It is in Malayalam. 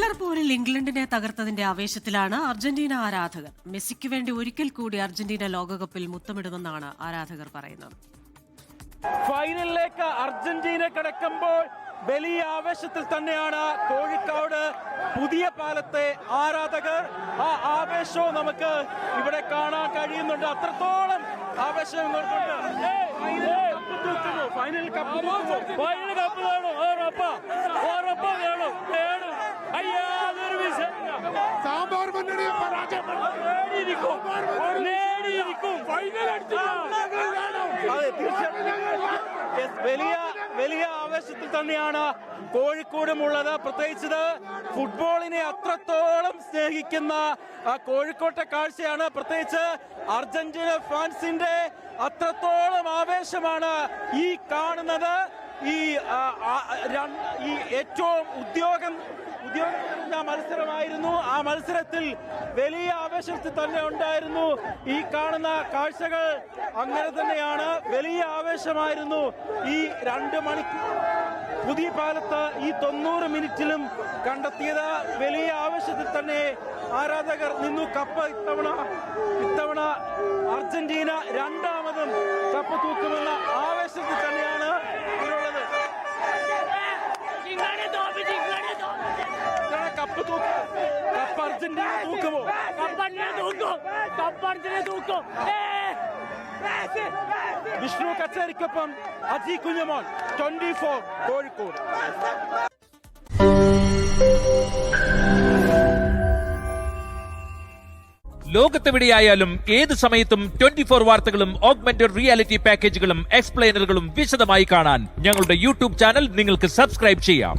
കില്ലർ പോരിൽ ഇംഗ്ലണ്ടിനെ തകർത്തതിന്റെ ആവേശത്തിലാണ് അർജന്റീന ആരാധകർ. മെസ്സിക്ക് വേണ്ടി ഒരിക്കൽ കൂടി അർജന്റീന ലോകകപ്പിൽ മുത്തമിടുമെന്നാണ് ആരാധകർ പറയുന്നത്. ഫൈനലിലേക്ക് അർജന്റീന കടക്കുമ്പോൾ വലിയ ആവേശത്തിൽ തന്നെയാണ് കോഴിക്കോട് പുതിയ പാലത്തെ ആരാധകർ. ആ ആവേശവും നമുക്ക് ഇവിടെ കാണാൻ കഴിയുന്നുണ്ട്. അത്രത്തോളം ആവേശം ഫൈനൽ കപ്പ് വേണം. സാമ്പാർ വലിയ ആവേശത്തിൽ തന്നെയാണ് കോഴിക്കോടുമുള്ളത്. പ്രത്യേകിച്ചത് ഫുട്ബോളിനെ അത്രത്തോളം സ്നേഹിക്കുന്ന കോഴിക്കോട്ടെ കാഴ്ചയാണ്. പ്രത്യേകിച്ച് അർജന്റീന ഫാൻസിന്റെ അത്രത്തോളം ആവേശമാണ് ഈ കാണുന്നത്. ഈ ഏറ്റവും ഉദ്യോഗം മത്സരമായിരുന്നു. ആ മത്സരത്തിൽ വലിയ ആവേശത്തിൽ തന്നെ ഉണ്ടായിരുന്നു. ഈ കാണുന്ന കാഴ്ചകൾ അങ്ങനെ തന്നെയാണ്. വലിയ ആവേശമായിരുന്നു ഈ 2 മണിക്കൂർ പുതിയ പാലത്ത് ഈ 90 മിനിറ്റിലും കണ്ടെത്തിയത്. വലിയ ആവേശത്തിൽ തന്നെ ആരാധകർ നിന്നു. കപ്പ് ഇത്തവണ അർജന്റീന രണ്ടാമതും കപ്പ് തൂക്കുമെന്ന ആവേശത്തിൽ തന്നെയാണ് ഇതിലുള്ളത്. കപ്പ് അർജന്റീന തൂക്കുമോ? വിഷ്ണു കച്ചേരിക്കൊപ്പം അജി കുഞ്ഞമോൻ, 24 കോഴിക്കോട്. ലോകത്തെവിടെയായാലും ഏത് സമയത്തും 24 വാർത്തകളും ഓഗ്മെന്റഡ് റിയാലിറ്റി പാക്കേജുകളും എക്സ്പ്ലെയിനറുകളും വിശദമായി കാണാൻ ഞങ്ങളുടെ യൂട്യൂബ് ചാനൽ നിങ്ങൾക്ക് സബ്സ്ക്രൈബ് ചെയ്യാം.